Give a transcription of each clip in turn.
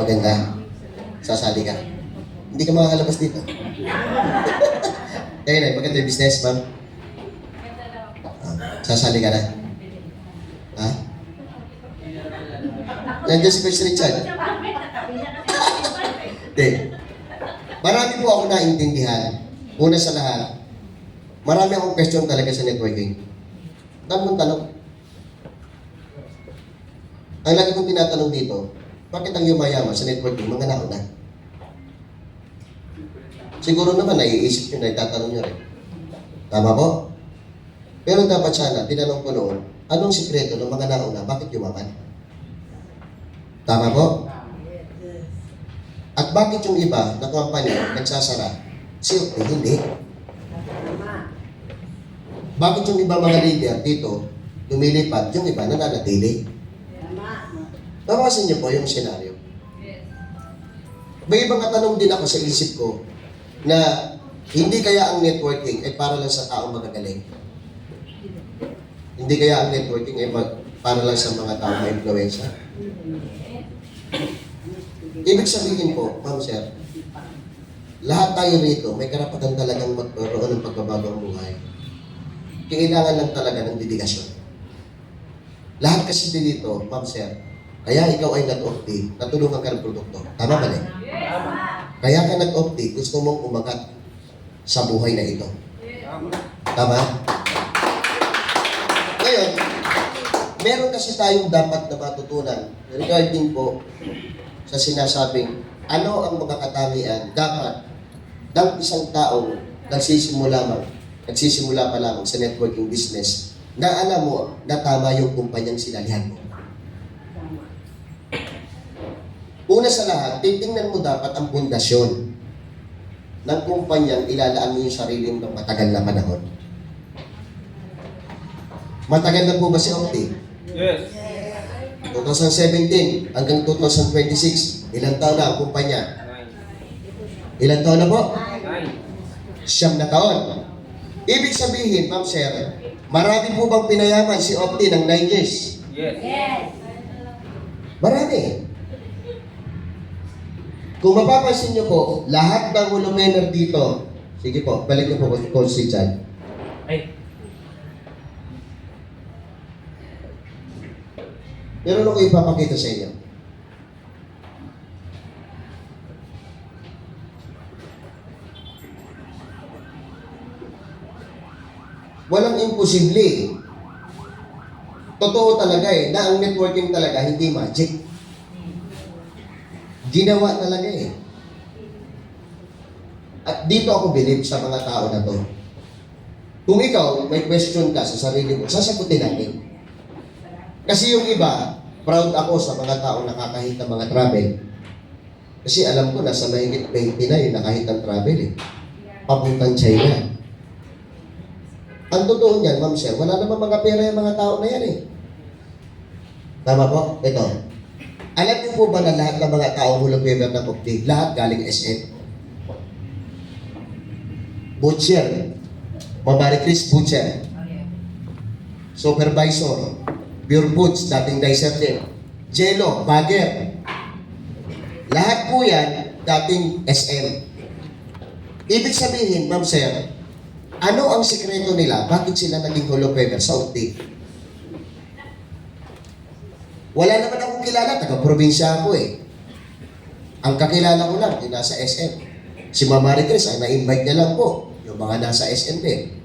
Maganda. Sasali ka. Hindi ka makakalabas dito. Kaya na, maganda yung business, ma'am. Sasali ka na. Ha? Nandiyan si Coach Richard. Hindi. Marami po ako naintindihan. Una sa lahat, marami akong question talaga sa networking. Tanong. Ang lagi kong tinatanong dito, bakit ang yumayaman sa networking, mga nauna? Siguro naman, naiisip nyo na itatanong nyo rin. Tama po? Pero dapat sana, tinanong ko noon, anong sikreto ng mga nauna, bakit yumaman? Tama po? At bakit yung iba na kumpanya nagsasara, hindi? Bakit yung iba mga leader dito, lumilipat, yung iba nananatili? Nawasin niyo po yung senaryo. May ibang tanong din ako sa isip ko na hindi kaya ang networking ay para lang sa taong magagaling. Hindi kaya ang networking ay para lang sa mga taong may influensya. Ibig sabihin po, ma'am sir, lahat tayo rito may karapatan talagang magkaroon ng pagbabago ang buhay. Kailangan lang talaga ng dedikasyon. Lahat kasi dito, ma'am sir, kaya ikaw ay nag-opti, natulungan ka ng produkto. Tama ba rin? Kaya ka nag-opti, gusto mong umagat sa buhay na ito. Tama? Ngayon, meron kasi tayong dapat na matutunan regarding po sa sinasabing ano ang mga katangian dapat ng isang taong nagsisimula pa lamang sa networking business na alam mo na tama yung kumpanyang sinalihan mo. Una sa lahat, titingnan mo dapat ang pundasyon ng kumpanyang ilalaan mo yung sarili mo ng matagal na panahon. Matagal na po ba si Opti? Yes. 2017 hanggang 2026, ilang taon na ang kumpanya? Ilang taon na po? 9 na taon. Ibig sabihin, ma'am sir, marami po bang pinayaman si Opti ng 9 years? Yes. Marami. Kung mapapansin niyo po, lahat ng volumener dito, sige po, balik niyo po Coach Richard. Meron ako ipapakita sa inyo. Walang imposible. Totoo talaga na ang networking talaga hindi magic. Ginawa talaga At dito ako believe sa mga tao na to. Kung ikaw may question ka sa sarili mo, sasagutin natin. Kasi yung iba, proud ako sa mga tao nakakahit ng mga travel. Kasi alam ko, nasa mahigit 20 na yung nakahit ng travel papuntang China. Ang totoo niyan, ma'am sir, wala naman mga pera yung mga tao na yan Tama po? Ito. Alam niyo po ba na lahat ng mga tao hulang member ng Opti, lahat galing SM? Butcher, Mamari Chris Butcher, Supervisor, Pure Foods, dating Dicer din, Jello, Bagger, lahat po yan dating SM. Ibig sabihin, ma'am sir, ano ang sikreto nila? Bakit sila naging hollow member sa Opti? Wala naman akong kilala, taga-probinsya ako Ang kakilala ko lang, yung nasa SM. Si Mama Maricris, ang na-invite niya lang po, yung mga nasa SM din.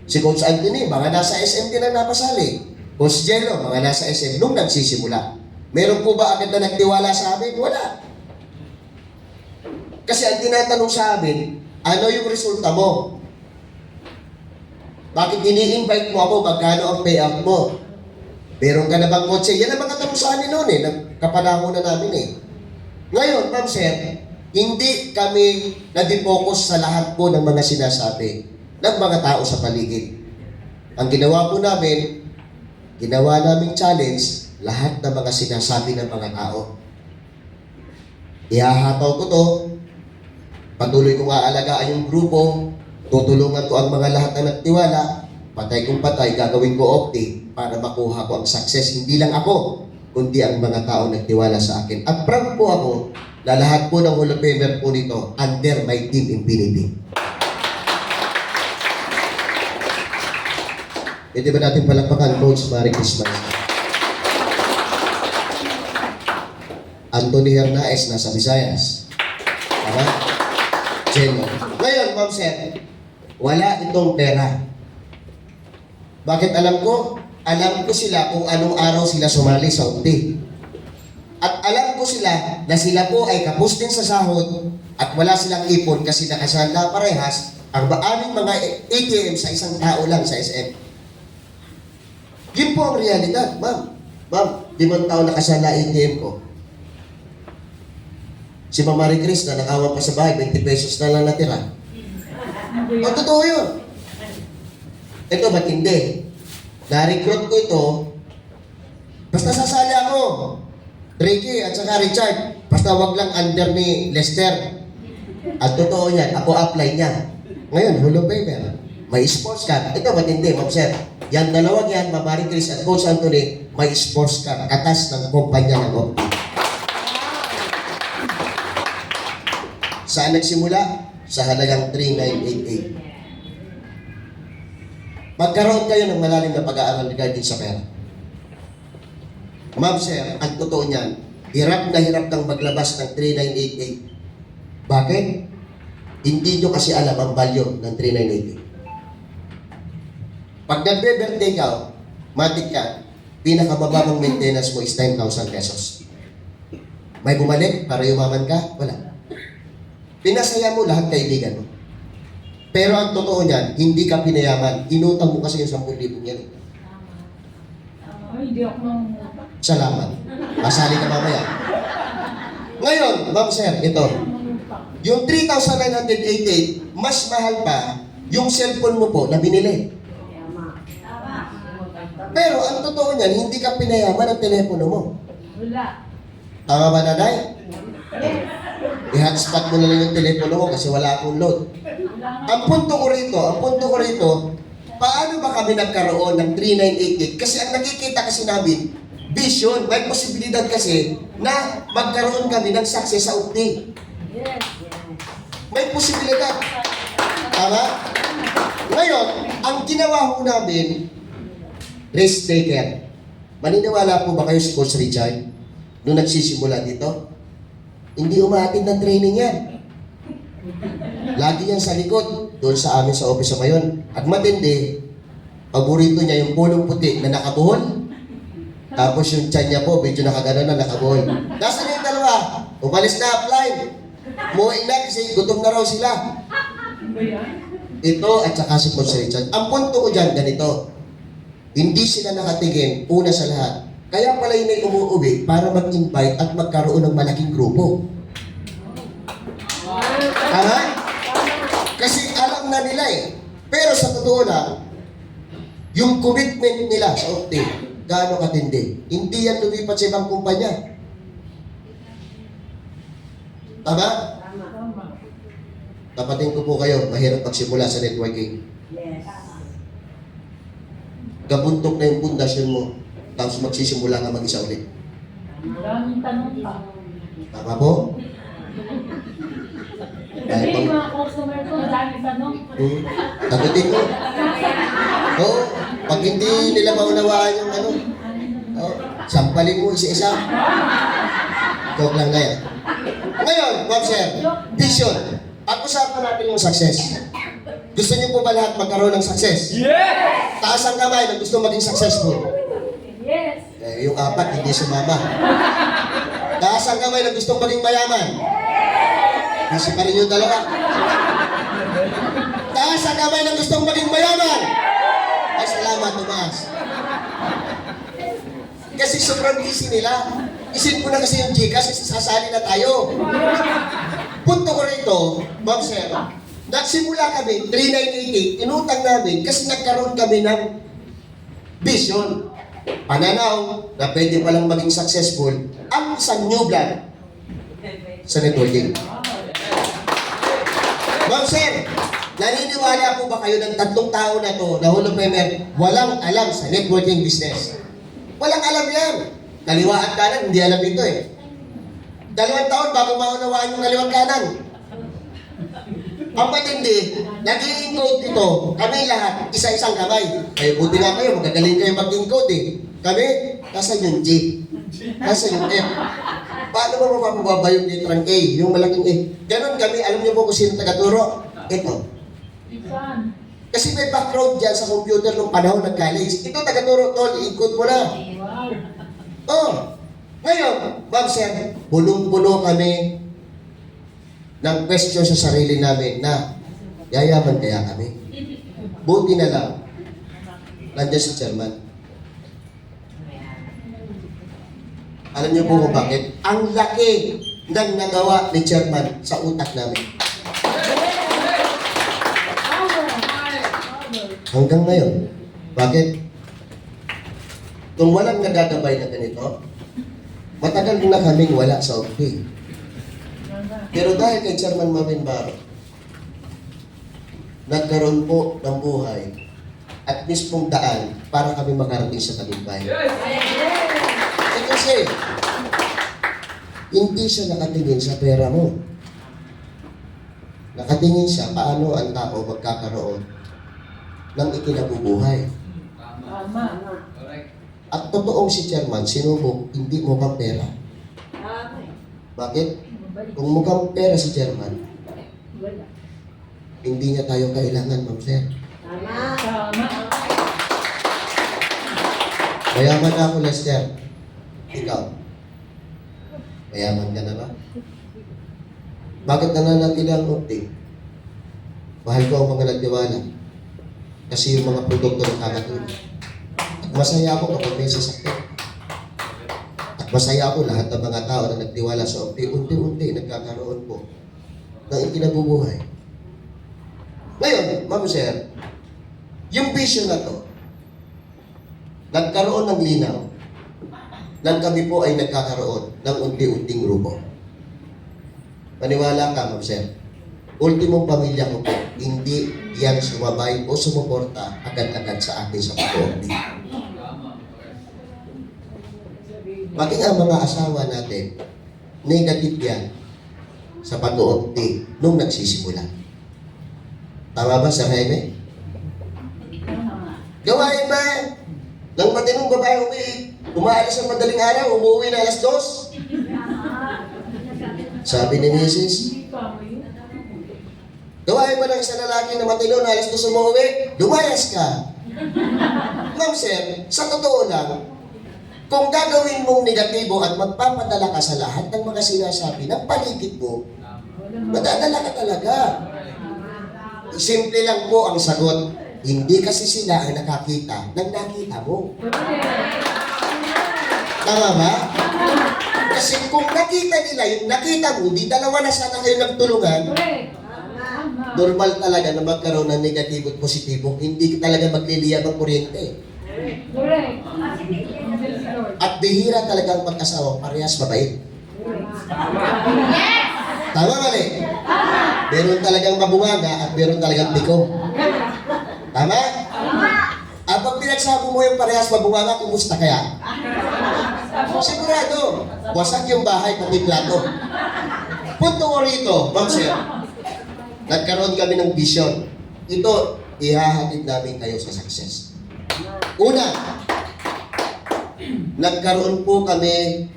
Si Coach Anthony, mga nasa SM din ang napasali. Coach Jello, mga nasa SM, nung nagsisimula. Meron po ba agad na nagtiwala sa amin? Wala. Kasi ang tinatanong sa amin, ano yung resulta mo? Bakit ini-invite mo ako? Magkano ang payout mo? Meron ka na bang kotse? Yan ang mga tanong sa amin noon nagkapanahon na namin Ngayon, ma'am sir, hindi kami nadipokus sa lahat po ng mga sinasabi ng mga tao sa paligid. Ang ginawa po namin, ginawa naming challenge lahat ng mga sinasabi ng mga tao. Ihahataw ko to, patuloy kong aalagaan yung grupo, tutulungan ko ang mga lahat na nagtiwala, patay kung patay, gagawin ko Opti para makuha ko ang success. Hindi lang ako, kundi ang mga tao nagtiwala sa akin. At proud po ako na lahat po ng Hall of Famer po nito under my Team Infinity. Pwede ba natin palakpakan, Coach Merry Christmas? Anthony Hernaez, nasa Visayas. Tama? Jenny. Ngayon, Ma'am Sir, wala itong pera. Bakit alam ko? Alam ko sila kung anong araw sila sumali sa UTI. At alam ko sila na sila po ay kapos din sa sahod at wala silang ipon kasi nakasala parehas ang aming mga ATM sa isang tao lang sa SM. Yun po ang realidad, ma'am. Ma'am, 5 taon nakasala ATM ko. Si Ma'am Marie Chris na nakawan pa sa bahay, 20 pesos na lang natira. O, totoo yun. Ito, ba't hindi? Na-recruit ko ito, basta sasali ako. Ricky at saka Richard, basta wag lang under ni Lester. At totoo yan, ako apply niya. Ngayon, Hall of Famer, may sports car. Ito, ba't hindi, Ma'am Sir? Yan dalawang yan, Ma'am Marie Chris at Coach Anthony, may sports car. Katas ng kumpanya ng Opti. Saan nagsimula? Sa halagang 3,988. Magkaroon kayo ng malalim na pag-aaral regarding sa pera. Ma'am Sir, ang totoo niyan, hirap na hirap kang maglabas ng 3,988. Bakit? Hindi nyo kasi alam ang value ng 3,988. Pag nagbe-birthday ka, matik ka, pinakamababang maintenance mo is 10,000 pesos. May bumalik para yumaman ka? Wala. Pinasaya mo lahat kaibigan mo. Pero ang totoo niyan, hindi ka pinayaman. Inutang mo kasi yung 10,000 yan. Ay, hindi ako mangungutang. Salamat. Masali ka mamaya. Ngayon, Ma'am Sir, ito. Yung 3,988, mas mahal pa yung cellphone mo po na binili. Pero ang totoo niyan, hindi ka pinayaman ang telepono mo. Wala. Tama ba, Nanay? I-hotspot mo na lang yung telepono mo kasi wala akong load. Ang punto ko rito, paano ba kami nagkaroon ng 3,988? Kasi ang nakikita kasi namin, vision, may posibilidad kasi na magkaroon kami ng success sa UPNI. Yes. May posibilidad. Tama? Ngayon, ang ginawa ho namin, risk taker. Maniniwala po ba kayo si Coach Richard? Nung nagsisimula dito? Hindi umaatid ng training yan. Lagi yan sa likod, doon sa amin sa office sa Mayon. At matindi, paborito niya yung pulong puti na nakabuhol. Tapos yung tiyan niya po, medyo nakagano na nakabuhol. Nasaan yung dalawa? Umalis na upline. Muwi na kasi gutom na raw sila. Ito at saka si Coach Richard. Ang punto ko dyan, ganito. Hindi sila nakatingin, una sa lahat. Kaya pala yun ay umuuwi para mag-invite at magkaroon ng malaking grupo. Tama? Kasi alam na nila eh. Pero sa totoo lang, yung commitment nila sa Opti, gaano katindi. Hindi yan lumipat sa ibang kumpanya. Tama? Tama. Tapatin ko po kayo, mahirap magsimula sa networking. Yes. Gabuntok na yung pundasyon mo, tapos magsisimula ka mag-isa ulit. Maraming tanong pa. Tama po? Kasi yung mga customer ko, maraming tanong. Tagutin ko. Oo, pag hindi nila maunawaan yung ano, sampalin mo isa-isa. Joke lang na yan. Ngayon, Ma'am Sir, vision. Pag-usapan natin yung success. Gusto niyo po ba lahat magkaroon ng success? Yes! Taas ang kamay na gusto maging successful. Yes. Yung 4, hindi sumama. Taas ang kamay na gustong maging mayaman. Busy pa rin yung 2. Taas ang kamay na gustong maging mayaman. Ay, salamat, Tomas. Kasi sobrang busy nila. Isip ko na kasi yung Gcash, sasali na tayo. Punto ko rito, Ma'am Sir, nagsimula kami, 3,988, inutang namin kasi nagkaroon kami ng vision, pananaw na pwede palang maging successful ang isang new blood sa networking. Ma'am Sir, naniniwala po ba kayo ng 3 tao na to na Hall of Famer walang alam sa networking business? Walang alam yan. Kaliwa at kanan, hindi alam ito eh. 2 taon bago maunawaan yung kaliwa at kanan. Ang matindi, nag-i-encode ito, kami lahat, isa-isang kamay. Kaya buti nga kayo, magagaling kayo mag-encode eh. Kami, nasa yung G, nasa yung F. Paano mo mapapababa yung litrang A, yung malaking A? Ganon kami, alam niyo po kung sino tagaturo? Ito. Saan? Kasi may background dyan sa computer nung panahon ng college. Ito tagaturo, tol, i-encode mo na. Wow. Oh, ngayon, Ma'am Sir, punong-puno kami ng question sa sarili namin na yayaman kaya kami. Buti na lang, nandiyan si Chairman. Alam niyo po kung bakit? Ang laki ng nagawa ni Chairman sa utak namin. Hanggang ngayon. Bakit? Kung walang nagagabay na ganito, matagal na kaming wala sa OP. Pero dahil kay Chairman Marvin Baro, nagkaroon po ng buhay at mispong daan para kami makarating sa tagumpay. Kasi, hindi siya nakatingin sa pera mo. Nakatingin siya paano ang tao magkakaroon ng ikinabubuhay. Tama. At totoong si Chairman, sinubok, hindi mukhang pera. Bakit? Kung mukhang pera si Chairman, Wala. hindi niya tayo kailangan, Ma'am Sir. Tama. Mayaman na ako, Lester. Ikaw, mayaman ka na ba? Bakit nananatili ang update? Mahal ko ang mga nagtiwala. Kasi yung mga produkto ng kakatulong. At masaya ako kapag may sasakyan. At masaya ako lahat ng mga tao na nagtiwala sa update. Unti-unti nagkakaroon po ng ikinabubuhay. Ngayon, Ma'am Sir, yung vision na to, nagkaroon ng linaw nang kami po ay nagkakaroon ng unti-unting grupo. Maniwala ka, Ma'am Sir. Ultimong pamilya ko po, hindi yan sumabay o sumuporta agad-agad sa akin sa pag-uumpi. Maging ang mga asawa natin, negative yan sa pag-uumpi nung nagsisimula. Tama ba, Sir Jaime? Gawain ba? Nang matinong babae umaalis ang madaling araw, umuwi na alas 2. Sabi ni Mrs. Hindi pa mo yun. Gawain ba ng isang lalaki na matino na alas 2 umuwi? Lumayas ka. Ma'am Sir, sa totoo lang, kung gagawin mong negatibo at magpapadala ka sa lahat ng mga sinasabi ng paligid mo, madadala ka talaga. Simple lang po ang sagot. Hindi kasi sila ang nakakita ng nakita mo. Tama ba? Kasi kung nakita nila yung nakita mo, di dalawa na sana kayo nagtulungan, Correct. Tama. normal talaga na magkaroon ng negatibo at positibo. Hindi talaga magliliyab ang kuryente. Correct. At bihira talaga ang mag-asawa, parehas mabait. Tama mali? Meron talagang mabungaga at meron talagang biko. Tama? Pag pinagsabo mo yung parehas mabungaga, kumusta kaya? Sigurado, wasak yung bahay pati plato. Punto ko rito, Ma'am Sir, nagkaroon kami ng vision. Ito, ihahatid namin kayo sa success. Una, nagkaroon po kami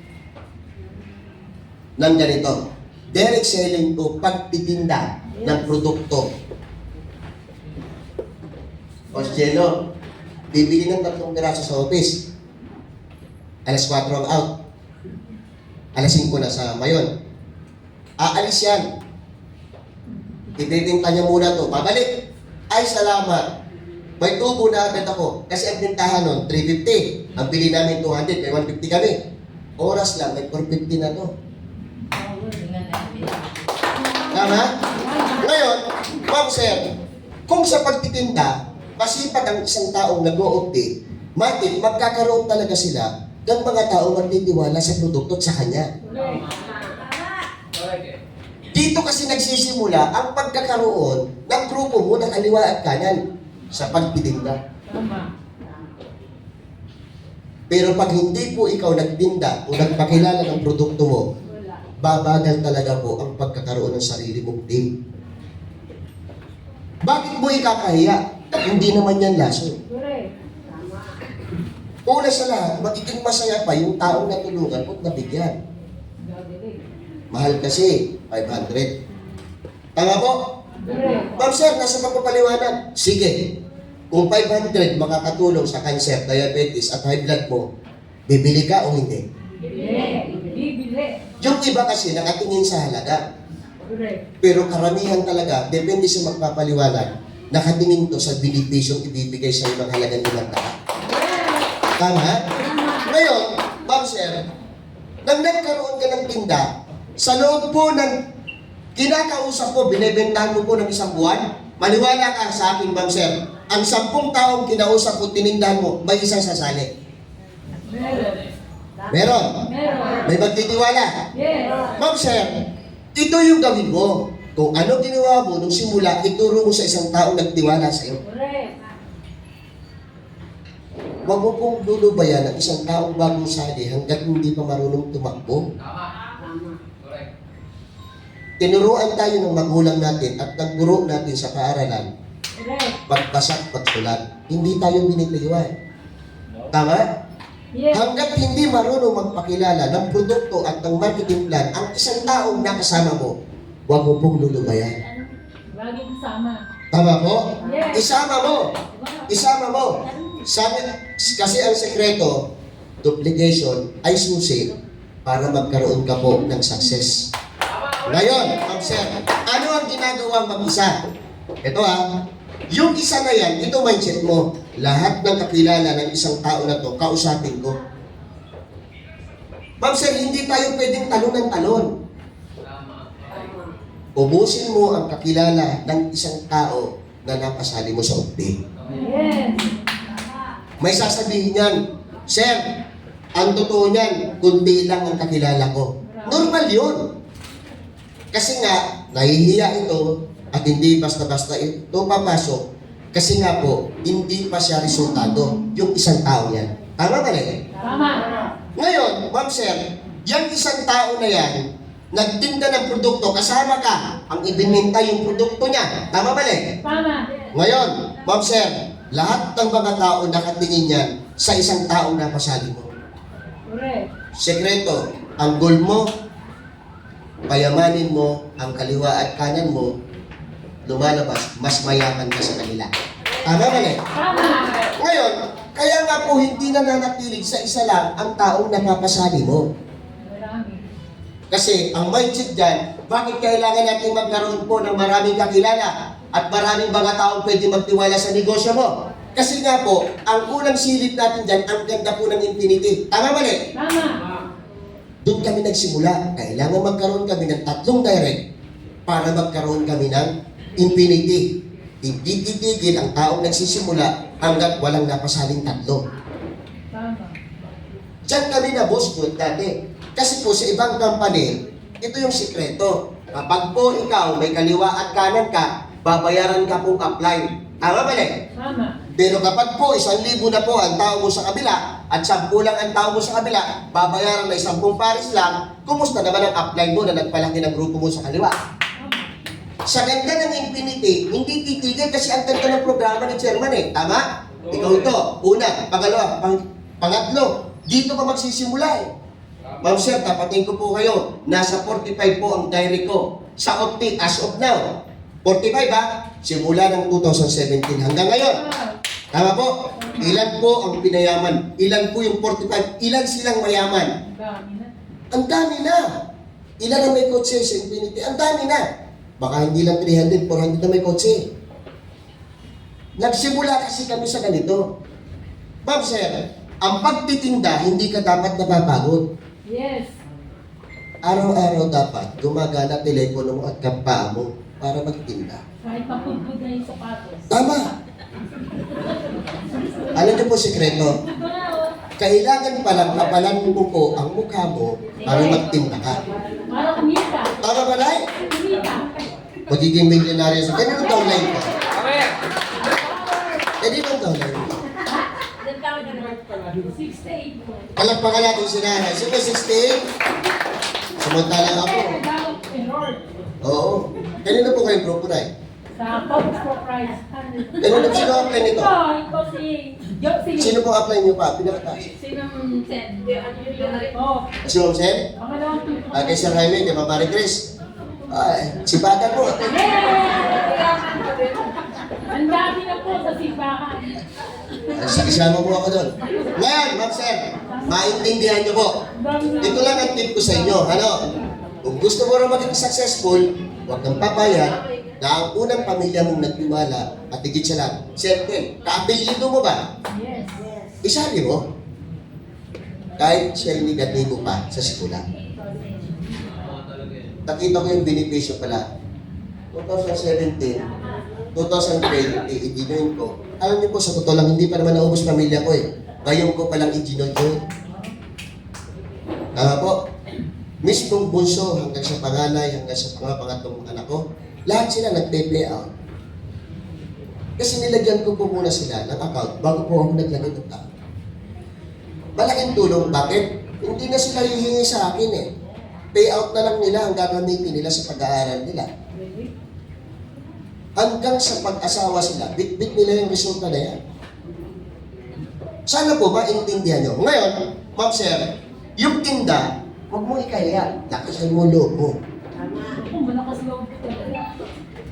ng ganito. Direct selling to pagtitinda ng produkto. O Jello, bibili ng 3 piraso sa office. Alas 4 ang out. Alas 5 na sa mayon. Aalis yan. Ititinta niya muna to. Babalik. Ay, salamat. May tubo na agad ako. Kasi ang bintahan nun, 350. Ang bili namin 200, may 150 kami. Oras lang, may 450 na to. Tama? Ngayon, Ma'am Sir, kung sa pagtitinda, masipag ang isang taong nag-o-update, matik, magkakaroon talaga sila ng mga tao magtitiwala sa produkto at sa kanya. Dito kasi nagsisimula ang pagkakaroon ng grupo mo ng kaliwa at kanan sa pagtitinda. Tama. Pero pag hindi po ikaw nagtinda o nagpakilala ng produkto mo, Wala. babagal talaga po ang pagkakaroon ng sarili mong team. Bakit mo ikakahiya? Hindi naman yan laso. Correct. Una sa lahat, magiging masaya pa yung taong natulungan at nabigyan. Gagaling. Mahal kasi, 500. Tama po? Correct. Ma'am sir, nasa pagpapaliwanag. Sige, kung 500 makakatulong sa cancer, diabetes at high blood mo, bibili ka o hindi? Bibili. Bibili. Yung iba kasi nakatingin sa halaga. Correct. Pero karamihan talaga, depende sa magpapaliwanag, nakatingin to sa benepisyong ibibigay sa ibang halagang limandaan. Tama? Ngayon, ma'am sir, nang nagkaroon ka ng tinda, sa loob po ng kinakausap ko, binibentahan mo po ng isang buwan, maniwala ka sa akin, ma'am sir, ang 10 taong kinausap ko, tinindahan mo, may isang sasali. Meron. Meron. Meron. May magtitiwala. Yes. Ma'am sir, ito yung gawin mo. Kung ano ginawa mo nung simula, ituro mo sa isang taong nagtiwala sa iyo. Correct. Huwag mo pong lulubayan ang isang taong bagong sali hanggat hindi pa marunong tumakbo. Tinuruan tayo ng magulang natin at ng guro natin sa paaralan, Correct. pagbasa at pagsulat. Hindi tayo binitiwan. Tama? Yes. Hanggat hindi marunong magpakilala ng produkto at ng marketing plan ang isang taong nakasama mo, huwag mo pong lulubayan. Lagi kasama. Tama po? Yes. Isama mo. Isama mo. Kasi ang sekreto, duplication ay susi para magkaroon ka po ng success. Ngayon, Ma'am Sir, ano ang ginagawa mag-isa? Ito yung isa na yan, ito mindset mo. Lahat ng kakilala ng isang tao na to, kausapin ko. Ma'am Sir, hindi tayo pwedeng talon ng talon. Ubusin mo ang kakilala ng isang tao na napasali mo sa update. Yes. May sasabihin yan, Sir, ang totoo niyan, kundi lang ang kakilala ko. Normal yun. Kasi nga, nahihiya ito at hindi basta-basta ito papasok. Kasi nga po, hindi pa siya resultado yung isang tao yan. Tama ba rin? Tama. Ngayon, Ma'am Sir, yung isang tao na yan, nagtinda ng produkto, kasama ka, ang ibinenta yung produkto niya. Tama ba rin? Tama. Ngayon, Ma'am Sir, lahat ng mga tao nakatingin yan sa isang taong napasali mo. Correct. Sekreto, ang goal mo, payamanin mo ang kaliwa at kanan mo, lumalabas, mas mayaman ka sa kanila. Tama ba rin? Tama. Ngayon, kaya nga po hindi nananatilig sa isa lang ang taong napapasali mo. Marami. Kasi ang mindset dyan, bakit kailangan natin magkaroon po ng maraming kakilala at maraming mga taong pwede magtiwala sa negosyo mo? Kasi nga po, ang unang silip natin dyan, ang ganda po ng infinity. Tama ba rin? Tama. Doon kami nagsimula. Kailangan magkaroon kami ng 3 direct para magkaroon kami ng infinity. Hindi titigil ang taong nagsisimula hanggat walang napasaling 3. Tama. Diyan kami na boss good dati. Kasi po sa ibang company, ito yung sikreto. Kapag po ikaw may kaliwa at kanan ka, babayaran ka pong apply. Tama ba rin? Tama. Pero kapag po 1,000 na po ang tao mo sa kabila at 10 lang ang tao mo sa kabila, babayaran na 10 pares lang, kumusta naman ang apply mo na nagpalaki ng grupo mo sa kaliwa? Sa ganda ng infinity, hindi titigil kasi ang ganda ng programa ni Chairman Tama? Ikaw ito. Una, pangalawa, pangatlo. Dito ka magsisimula Ma'am Sir, tapatin ko po kayo. Nasa 45 po ang diary ko. Sa Opti, as of now. 45 Simula ng 2017 hanggang ngayon. Tama po? Ilan po ang pinayaman? Ilan po yung 45? Ilan silang mayaman? Ang dami na. Ang dami na. Ilan ang may kotse sa infinity? Ang dami na. Baka hindi lang 300, 400 na may kotse. Nagsimula kasi kami sa ganito. Ma'am Sir, ang pagtitinda, hindi ka dapat napapagod. Yes. Araw-araw dapat gumagana telepono mo at kapaa mo para magtinda. Kahit mapugod na yung sapatos. Tama! Alam niyo po sikreto? Kailangan palang kapalan mo po ang mukha mo para magtinda ka. Para kumita. Tama ba, Nay? Kumita. Magiging milyonaryo sa kanino downline ko? Kanino downline ko? 68. palakpakan natin si nanay. Sino 16? Samantalang ako. Tagalog error. Oo. Kanina po kayong grupo na eh. Sa Focus for Christ. Kanina sino apply nito? Ikaw si Josie. Sino pong apply niyo pa? Pinakataas. Sinong Sen? Oh, Si Ma'am Sen? pangalawang tuto. Kay Sir Jaime, kay Ma'am Marie Chris. Ay, sipatan po. Ang dami na po sa simbahan. Isama mo ako doon. Ngayon, Ma'am Sir, maintindihan niyo po. Ito lang ang tip ko sa inyo. Ano? Kung gusto mo rin maging successful, huwag kang papayag na ang unang pamilya mong nagtiwala at higit sa lahat, siyempre, kaapelyido mo ba? Yes. Isali mo. Kahit siya negatibo pa sa sikula. Nakita ko yung benepisyo pala. 2017, 2020, i-ginoin ko. Alam niyo po, sa totoo lang, hindi pa naman naubos pamilya ko eh. Ngayon ko palang i-ginoin ko. Tama po. Mismong bunso hanggang sa panganay, hanggang sa pangatlong anak ko, lahat sila nag-play out. Kasi nilagyan ko po muna sila ng account bago po ako naglagay ng account. Malaking tulong. Bakit? Hindi na sila hihingi sa akin eh. Payout na lang nila ang gagamitin nila sa pag-aaral nila. Hanggang sa pag-asawa sila, bit-bit nila yung resulta na yan. Sana po maintindihan nyo. Ngayon, Ma'am Sir, yung tinda, huwag mo ikaya. Lakasan mo loob mo. Oh, malakas loob ko talaga.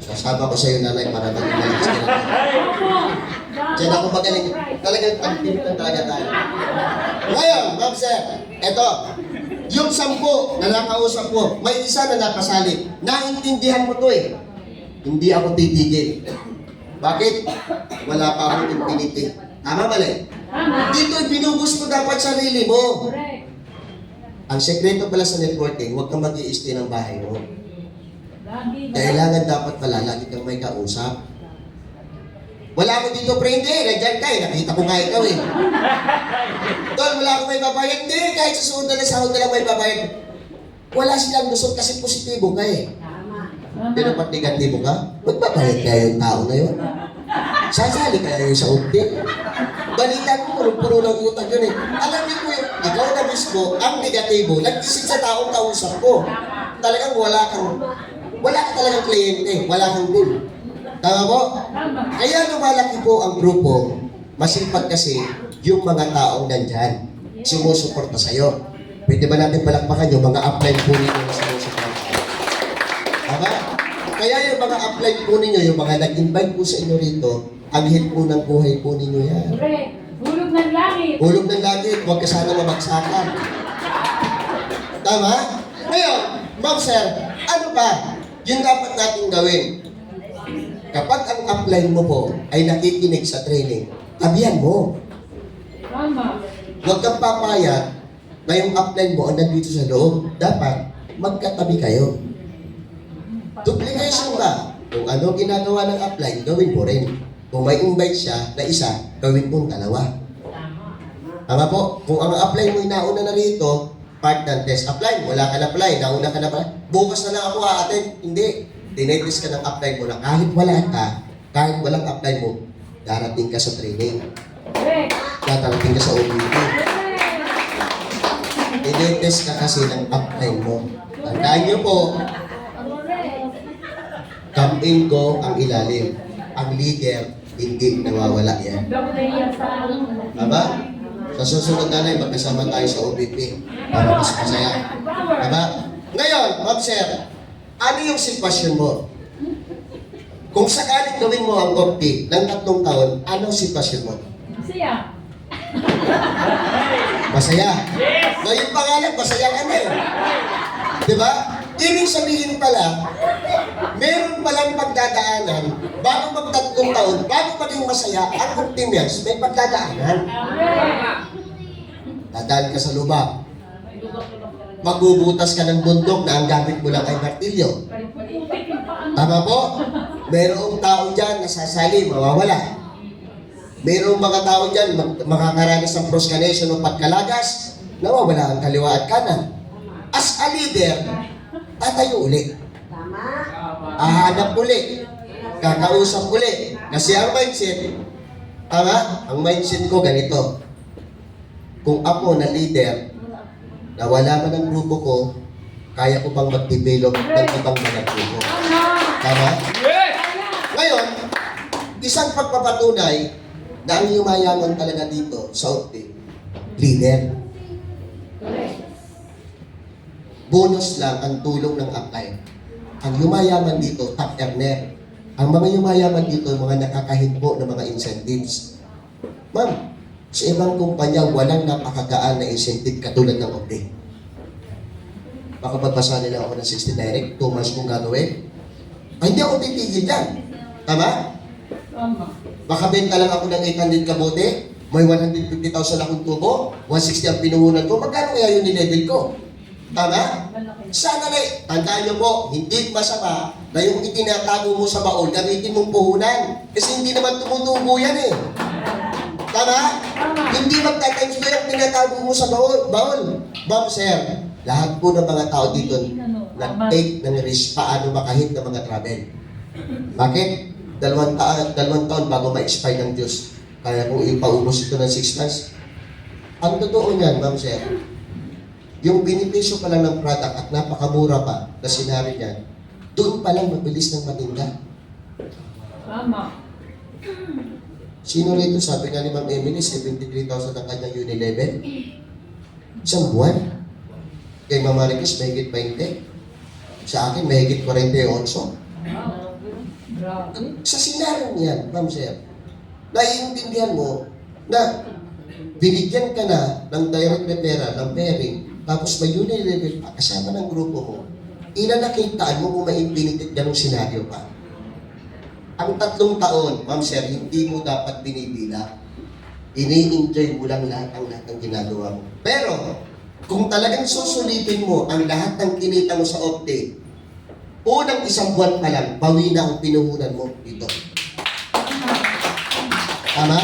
Sasama ko sa iyo, nanay, para maging malakas ka na. Opo. Diyan ako magaling. Talagang pagpilitan talaga tayo. Ngayon, Ma'am Sir, eto, yung 10 na nakausap mo, may isa na nakasali. Naintindihan mo to eh. Hindi ako titigil. Bakit? Wala pa akong infinity. Tama mali? Tama. Dito, binubus mo dapat sarili mo. Correct. Ang sekreto pala sa networking, huwag kang mag-i-stay ng bahay mo. Lagi. Kailangan dapat pala, lagi kang may kausap. Wala ako dito, pre, hindi. Nandiyan ka eh. Nakita ko nga ikaw eh. Tol, wala akong may babayad. Hindi, kahit sa suod na lang, sahod na lang may babayad. Wala silang lusot kasi positibo ka eh. Pero pag negatibo ka, magbabayad kaya yung tao na yun. Sasali kaya yung sa update. Balita ko, puro-puro ng utang yun eh. Alam niyo po yun, ikaw na mismo, ang negatibo, nag-isip sa taong kausap ko. Talagang wala ka talagang kliyente, wala kang deal. Tama po? Tama. Kaya lumalaki po ang grupo, masipag kasi yung mga taong nandyan, sumusuporta sa'yo. Pwede ba natin palakpakan yung mga upline po ninyo na sumusuporta? Tama? Kaya yung mga upline po ninyo, yung mga nag-invite po sa inyo rito, anghel po ng buhay po ninyo yan. Correct. Hulog ng langit. Hulog ng langit, huwag ka sana mamagsakan. Tama? Ngayon, Ma'am Sir, ano ba yung dapat natin gawin? Kapag ang upline mo po ay nakikinig sa training, tabihan mo. Tama. Huwag kang papayag na yung upline mo ang nandito sa loob. Dapat magkatabi kayo. Duplication ba? Kung ano ginagawa ng upline, gawin mo rin. Kung may invite siya na isa, gawin mong dalawa. Tama po? Kung ang upline mo nauna na rito, part ng test upline, wala ka na apply, nauna ka na apply, bukas na lang ako aatin. Hindi. Tinetest ka ng upline mo na kahit wala ka, kahit walang upline mo, darating ka sa training. Correct. Darating ka sa OPT. Correct. Tinetest ka kasi ng upline mo. Tandaan niyo po, Correct. campaign ko ang ilalim. Ang leader, hindi nawawala yan. Block na yan sa... Tama? Sa susunod na lang, magkasama tayo sa OPP para mas masaya. Tama? Ngayon, Ma'am Sir, ano yung sitwasyon mo? Kung sakaling gawin mo ang OPT ng 3 taon, anong sitwasyon mo? Siya. Masaya. Ngayon pangalan, masaya ka na eh. Di ba? Ibig sabihin pala, meron palang pagdadaanan bago mag-3 taon, bago maging masaya, ang optimist, may pagdadaanan. Correct. Dadaan ka sa lubak. Magbubutas ka ng bundok na ang gamit mo lang ay martilyo. Tama po? Merong tao dyan nasasali, mawawala. Merong mga tao dyan makakaranas ng proscanation o pagkalagas, nawawala ang kaliwa at kanan. As a leader, tatayo uli. Ahanap uli. Kakausap uli. Kasi ang mindset, tama? Ang mindset ko ganito. kung ako na leader, na wala man ang grupo ko, kaya ko bang mag-develop ng ibang mga grupo. Tama. Tama? Yes! Ngayon, isang pagpapatunay na ang yumayaman talaga dito sa OPTI, leader. Correct. Bonus lang ang tulong ng upline. Ang yumayaman dito, top earner. Ang mga yumayaman dito, mga nakakahimpo ng mga incentives. Ma'am, sa ibang kumpanya, walang napakagaan na incentive katulad ng OPTI. Baka magbasa nila ako ng 60 direct, 2 months kong gagawin. Ay, hindi ako titigil dyan. Tama? Tama. Baka benta lang ako ng 800 kabote, may 150,000 akong tubo, 160 ang pinuhunan ko, magkano kaya yung nilevel ko? Tama? Malaki. Sana na tandaan niyo po, hindi masama na yung itinatago mo sa baon, gamitin mong puhunan. Kasi hindi naman tumutubo yan eh. Tama? Tama. Hindi magtatimes ko yung tinatago mo sa baon. Ma'am, sir, lahat po ng mga tao dito nag-take ng risk paano makahit ng mga travel. Bakit? 2 taon bago ma-expire ng Diyos. Kaya kung ipaubos ito ng 6 months. Ang totoo niyan, ma'am, sir, yung benepisyo pa lang ng product at napakamura pa na sinabi niya, doon pa lang mabilis ng matinda. Tama. Sino rito sabi nga ni Ma'am Emily, 73,000 ang kanyang Unilevel? Isang buwan. Kay Ma'am Maricos, mahigit 20. Sa akin, mahigit 48. Wow. Grabe. Sa sinabi niyan, Ma'am Sir, naiintindihan mo na binigyan ka na ng direct referral, ng pairing, tapos may Unilevel pa, kasama ng grupo mo, nakitaan mo kung ma-implemented ganong senaryo pa. Ang 3 taon, Ma'am Sir, hindi mo dapat binibila. Ini-enjoy mo lang lahat ng ginagawa mo. Pero, kung talagang susulitin mo ang lahat ng kinita mo sa OPTI, unang 1 buwan pa lang, bawi na ang pinuhunan mo dito. Tama? Tama.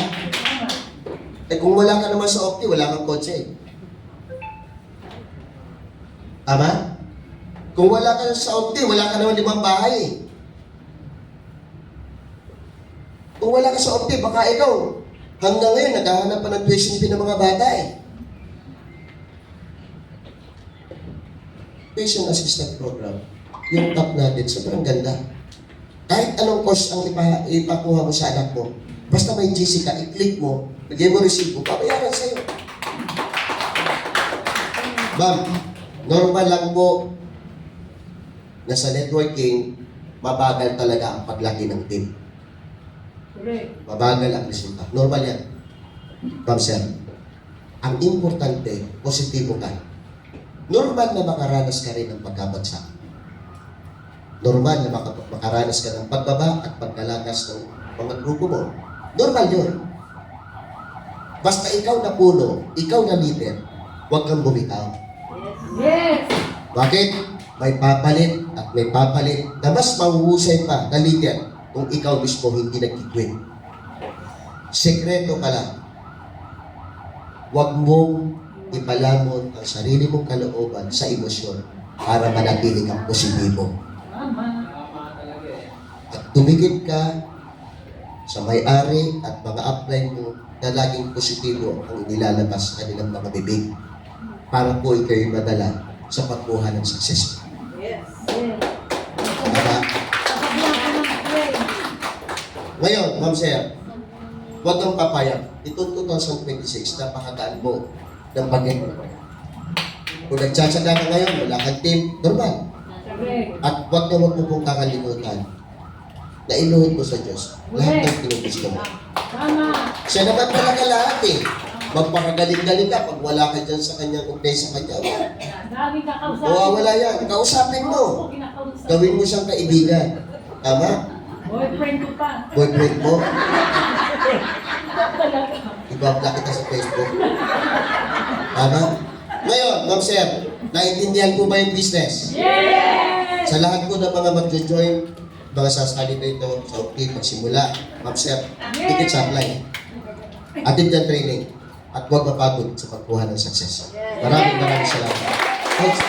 Eh kung wala ka naman sa OPTI, wala kang kotse. Tama? Kung wala ka sa OPTI, wala ka naman 5 bahay. Kung wala ka sa OPTI, baka ikaw, hanggang ngayon, naghahanap pa ng tuition fee ng mga bata eh. Tuition Assistant Program, yung top natin, sobrang ganda. Kahit anong course ang ipakuha mo sa anak mo, basta may GC ka, i-click mo, bigay mo resibo, papayaran sa'yo. Ma'am, normal lang po na sa networking, mabagal talaga ang paglaki ng team. Correct. Mabagal ang resulta. Normal yan. Ma'am sir, ang importante, positibo ka. Normal na makaranas ka rin ng pagkabagsak. Normal na makaranas ka ng pagbaba at pagkalakas ng mga grupo mo. Normal yun. Basta ikaw na puno, ikaw na leader, huwag kang bumitaw. Yes. Bakit? May papalit at may papalit na mas mahuhusay pa na leader kung ikaw mismo hindi nag-quit. Sekreto ka lang. Huwag mong ipalamon ang sarili mong kalooban sa emosyon para manatili kang positibo. Tama. At tumigil ka sa may-ari at mga upline mo na laging positibo ang inilalabas sa kanilang mga bibig para po ikaw'y madala sa pagkuha ng success. Yes. Diba? Sasabihan ko ng pray. Ngayon, Ma'am Sir, huwag kang papayag. Itong 2026, napakagaan mo ng bagay. Kung nagtsatsaga ka ngayon, wala kang team, normal. Correct. At huwag na mo pong kakalimutan na inuhod mo sa Diyos lahat ng pinugusto mo. Tama. Siya naman talaga lahat eh. Magpakagaling-galing ka pag wala ka dyan sa kanyang ugnay sa kanya. Dami kakausapin. Mawawala yan. Kausapin mo. Kinakausap. Gawin mo siyang kaibigan. Tama? Boyfriend ko pa. Boyfriend mo. Talaga. Ibabla kita sa Facebook. Tama? Ngayon, Ma'am Sir, naintindihan po ba yung business? Yes. Sa lahat po ng mga mag-join, mga sasali dito sa OPTI, magsimula, Ma'am Sir, ticket supply. Atid ng training. At huwag mapagod sa pagkuha ng success. Maraming salamat. Thanks.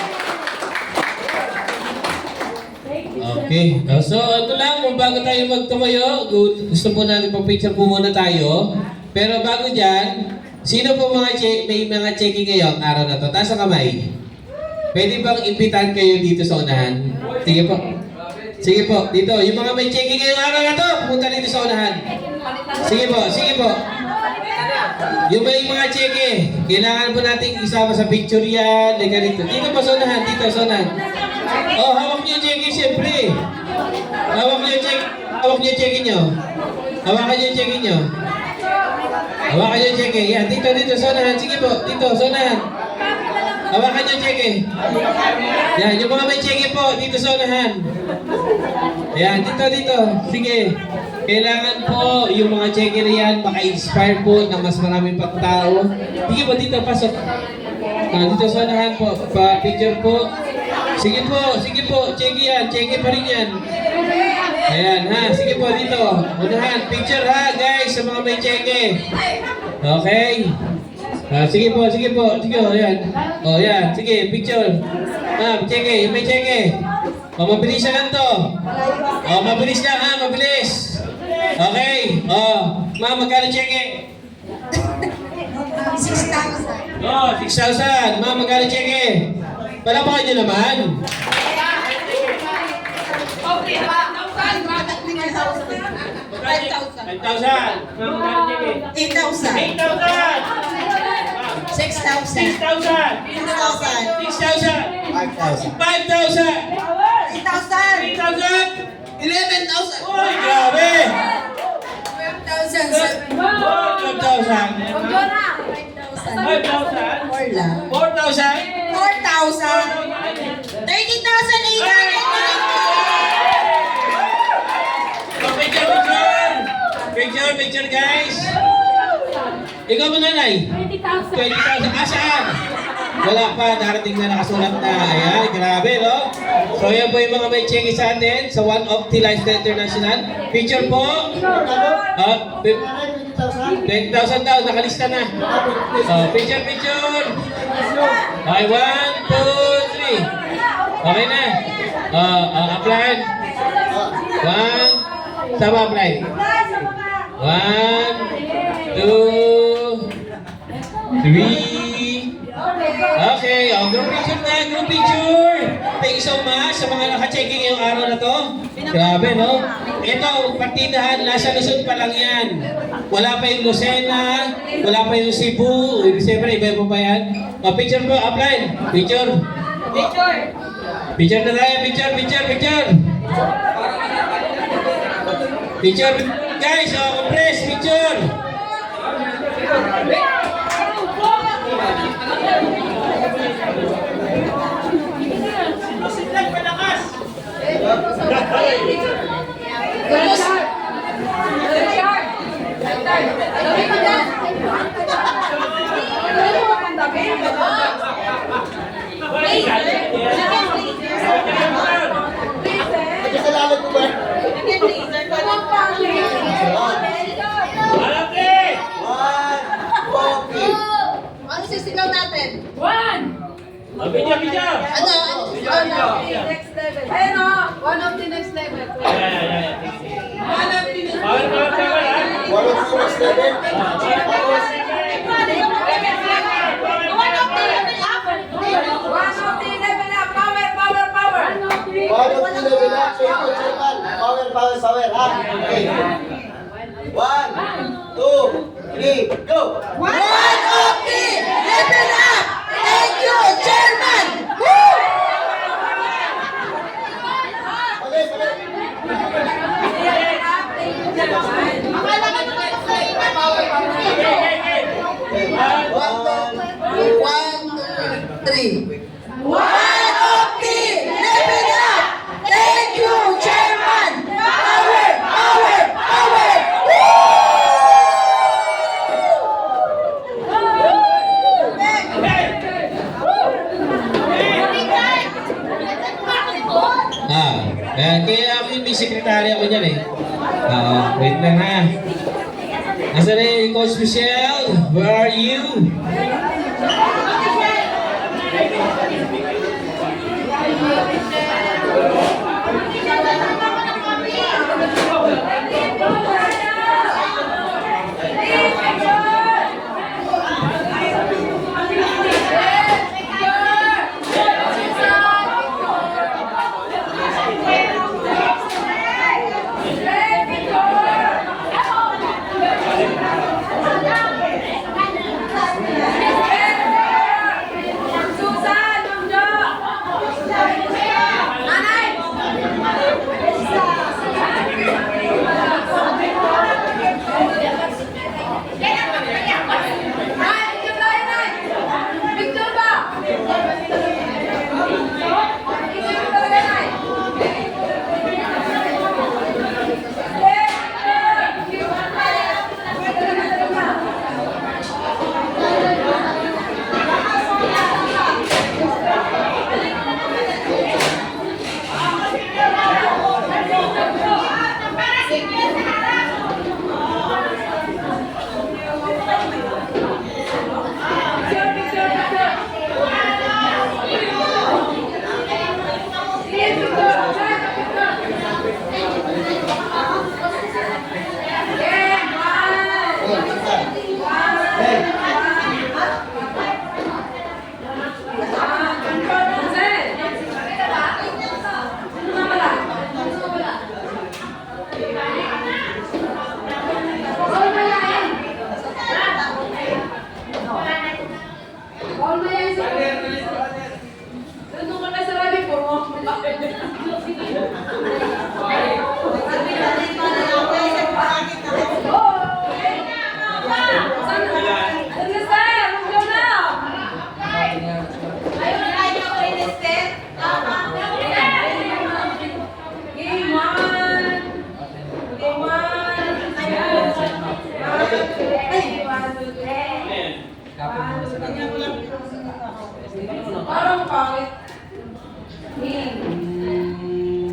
Thank you, sir. Okay. So, ito lang, kung bago tayo magtumayo, gusto po natin pag-picture po muna tayo. Pero bago dyan, Sino po may mga checking ngayong araw na to? Taas ang kamay. Pwede bang imbitahan kayo dito sa unahan? Sige po. Sige po, dito. Yung mga may checking ngayong araw na to, pumunta dito sa unahan. Sige po, sige po. Yung may mga checking, kailangan po nating isama sa picture yan. Liga dito. Dito po sa unahan, dito sa unahan. Oh, hawak niyo yung checking siyempre. Hawak niyo yung checking nyo. Hawakan niyo yung checking nyo. Hawakan niyo yung checking. Yan, dito, sa unahan. Sige po, dito, sa unahan. Hawakan niyo yung checking. Yan, yung mga may checking po, dito sa unahan. Yan, dito. Sige. Kailangan po yung mga checker yan maka-inspire po ng mas maraming pang tao. Sige po, dito, pasok. Dito sa unahan po, pa-picture po. Sige po, check yan, pa rin yan. Ayan, ha, sige po, dito. Unahan, picture ha, guys, sa mga may checker. Okay. Sige po, sige, ayan. O, yan, sige, picture. Checker, may checker. O, mabilis lang to. O, mabilis lang ha, mabilis. Okay. Ma'am, magkano cheque? 6,000. 6,000. Ma'am, magkano cheque? Palapakan niyo naman. 5,000. Ma'am, magkano cheque? 8,000. 8,000. 6,000. 6,000. 5,000. 5,000. 8,000. 3,000. 11,000. Uy, grabe. 12,000. 12,000. 5,000. 5,000. 4 lang. 4,000. 4,000. 30,890. Picture, guys. Ikaw mo, nanay. 20,000. 20,000. Saan? Wala pa, darating na nakasulat na. Ayan, grabe, no? So, yan po yung mga may check sa atin sa One of the Lifestyle International. Picture po. 20,000 daw, nakalista na. Picture. Okay, 1, 2, 3. Okay na. Apply. 1. Sama apply. 1, 2, 3. Okay, group picture. Thank you so much sa mga naka-checking ngayong araw na to. Grabe, no? Ito, partidahan, nasa Luzon pa lang yan. Wala pa yung Lucena, wala pa yung Cebu. Siyempre, iba pa yan. Picture po, apply. Picture na tayo, picture. Picture, guys, compress, picture. Ano sisigaw natin? One. Video. Ano? Next level. Ayun o. One of the next level. Power, ha? Okay. 1, 2, 3, go! One of the level up! Thank you, Chairman! Woo! Akala ka naman ako sa iba. One, two, three. One of the level up! Thank you, Chairman! Power! Kaya ako yung may sekretary ako dyan eh. Wait lang ha. Nasaan na yung Coach Michelle? Where are you?